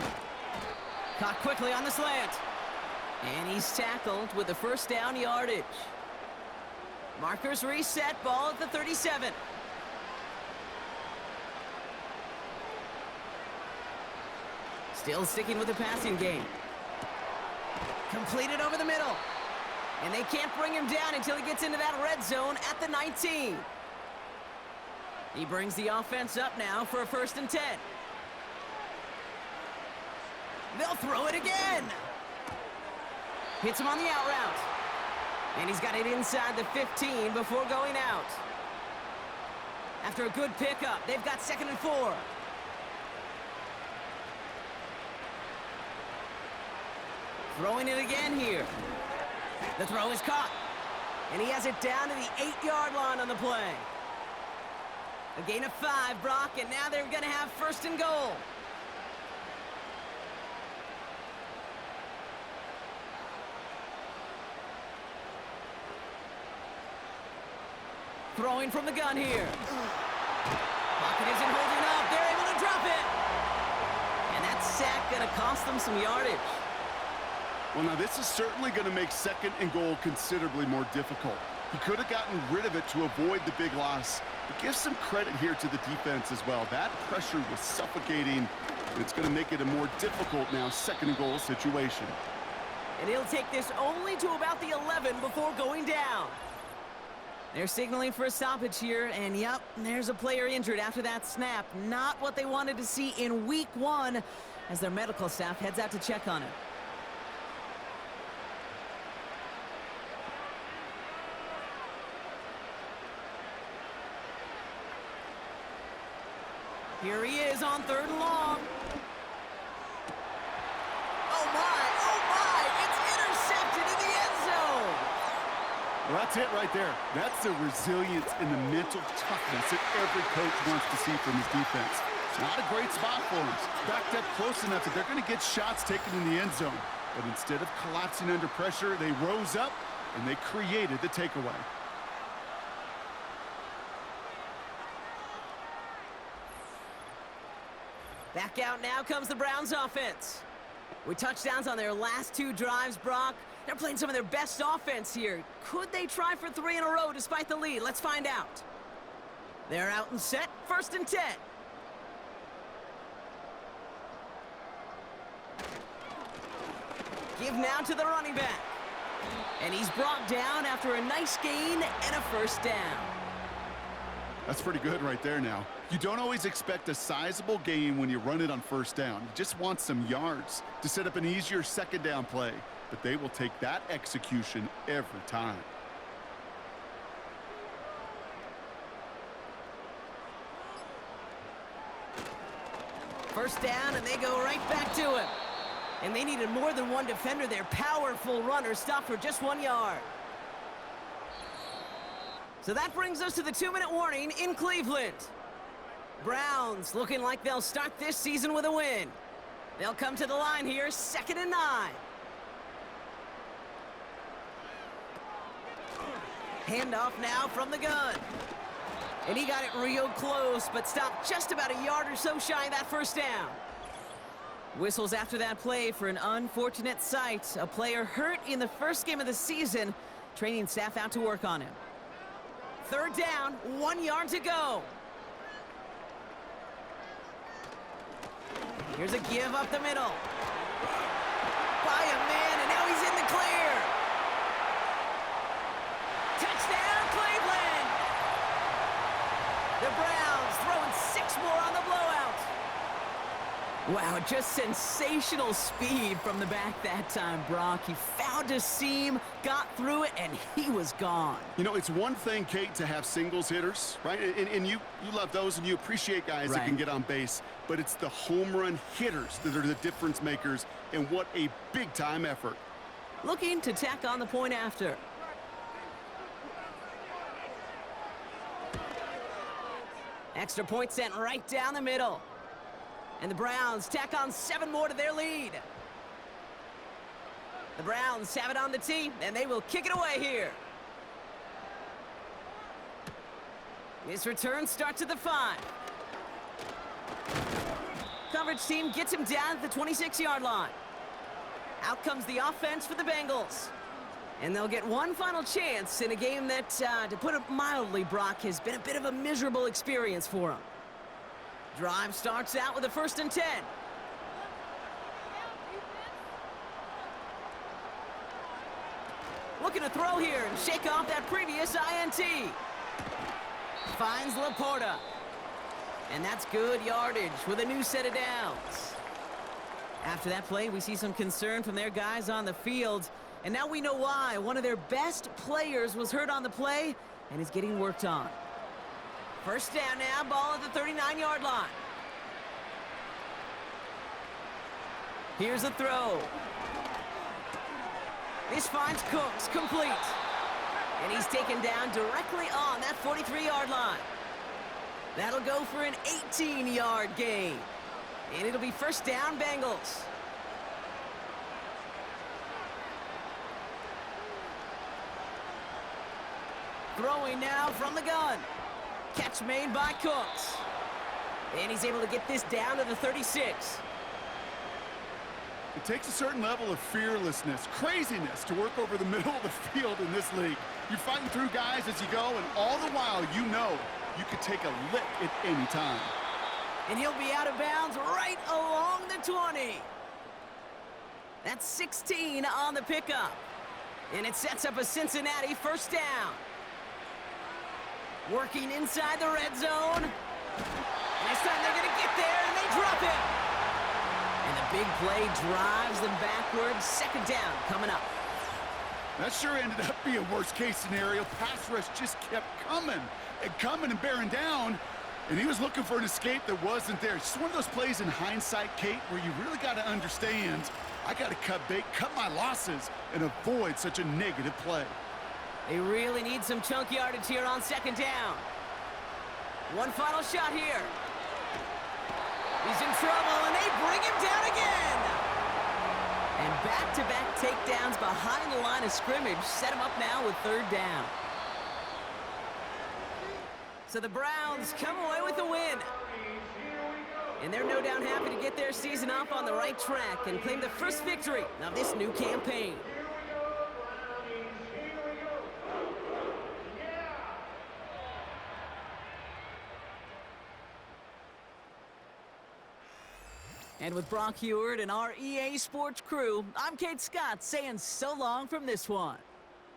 Speaker 3: Caught quickly on the slant. And he's tackled with the 1st down yardage. Markers reset, ball at the 37. Still sticking with the passing game. Completed over the middle. And they can't bring him down until he gets into that red zone at the 19. He brings the offense up now for a 1st and 10. They'll throw it again. Hits him on the out route. And he's got it inside the 15 before going out. After a good pickup, they've got 2nd and 4. Throwing it again here. The throw is caught. And he has it down to the 8-yard line on the play. A gain of 5, Brock, and now they're going to have 1st and goal. Throwing from the gun here. Pocket isn't holding up. They're able to drop it. And that sack going to cost them some yardage.
Speaker 4: Well, now this is certainly going to make 2nd and goal considerably more difficult. He could have gotten rid of it to avoid the big loss. But give some credit here to the defense as well. That pressure was suffocating. It's going to make it a more difficult now 2nd and goal situation.
Speaker 3: And he'll take this only to about the 11 before going down. They're signaling for a stoppage here, and yep, there's a player injured after that snap. Not what they wanted to see in week 1 as their medical staff heads out to check on him. Here he is on 3rd and long. Oh my, it's intercepted in the end zone.
Speaker 4: Well, that's it right there. That's the resilience and the mental toughness that every coach wants to see from his defense. Not a great spot for him. Backed up close enough that they're going to get shots taken in the end zone. But instead of collapsing under pressure, they rose up and they created the takeaway.
Speaker 3: Back out now comes the Browns offense. With touchdowns on their last 2 drives, Brock, they're playing some of their best offense here. Could they try for 3 in a row despite the lead? Let's find out. They're out and set, 1st and 10. Give now to the running back. And he's brought down after a nice gain and a 1st down.
Speaker 4: That's pretty good right there now. You don't always expect a sizable gain when you run it on 1st down. You just want some yards to set up an easier 2nd down play. But they will take that execution every time.
Speaker 3: First down, and they go right back to him. And they needed more than one defender. Their powerful runner stopped for just 1 yard. So that brings us to the 2-minute warning in Cleveland. Browns looking like they'll start this season with a win. They'll come to the line here, 2nd and 9. Handoff now from the gun. And he got it real close, but stopped just about a yard or so shy of that first down. Whistles after that play for an unfortunate sight. A player hurt in the first game of the season. Training staff out to work on him. Third down, 1 yard to go. Here's a give up the middle. By a man, and now he's in the clear. Touchdown, Cleveland! The Browns throwing 6 more on the blowout. Wow, just sensational speed from the back that time, Brock. He found a seam, got through it, and he was gone.
Speaker 4: You know, it's one thing, Kate, to have singles hitters, right? And you love those, and you appreciate guys that can get on base. But it's the home run hitters that are the difference makers, and what a big-time effort.
Speaker 3: Looking to tack on the point after. Extra point sent right down the middle. And the Browns tack on 7 more to their lead. The Browns have it on the tee, and they will kick it away here. This return starts at the 5. Coverage team gets him down at the 26-yard line. Out comes the offense for the Bengals. And they'll get one final chance in a game that, to put it mildly, Brock, has been a bit of a miserable experience for them. Drive starts out with a 1st and 10. Looking to throw here and shake off that previous INT. Finds Laporta. And that's good yardage with a new set of downs. After that play, we see some concern from their guys on the field. And now we know why. One of their best players was hurt on the play and is getting worked on. First down now, ball at the 39-yard line. Here's a throw. This finds Cooks, complete. And he's taken down directly on that 43-yard line. That'll go for an 18-yard gain. And it'll be first down, Bengals. Throwing now from the gun. Catch made by Cooks. And he's able to get this down to the 36.
Speaker 4: It takes a certain level of fearlessness, craziness to work over the middle of the field in this league. You're fighting through guys as you go, and all the while you know you could take a lick at any time.
Speaker 3: And he'll be out of bounds right along the 20. That's 16 on the pickup. And it sets up a Cincinnati first down. Working inside the red zone. And this time they're going to get there, and they drop him. And the big play drives them backwards. Second down coming up.
Speaker 4: That sure ended up being a worst-case scenario. Pass rush just kept coming and bearing down. And he was looking for an escape that wasn't there. It's just one of those plays in hindsight, Kate, where you really got to understand, I got to cut bait, cut my losses, and avoid such a negative play.
Speaker 3: They really need some chunk yardage here on second down. One final shot here. He's in trouble, and they bring him down again. And back-to-back takedowns behind the line of scrimmage set him up now with third down. So the Browns come away with the win. And they're no doubt happy to get their season off on the right track and claim the first victory of this new campaign. And with Brock Heward and our EA Sports crew, I'm Kate Scott saying so long from this one.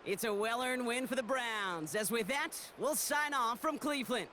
Speaker 3: It's a well-earned win for the Browns, as with that, we'll sign off from Cleveland.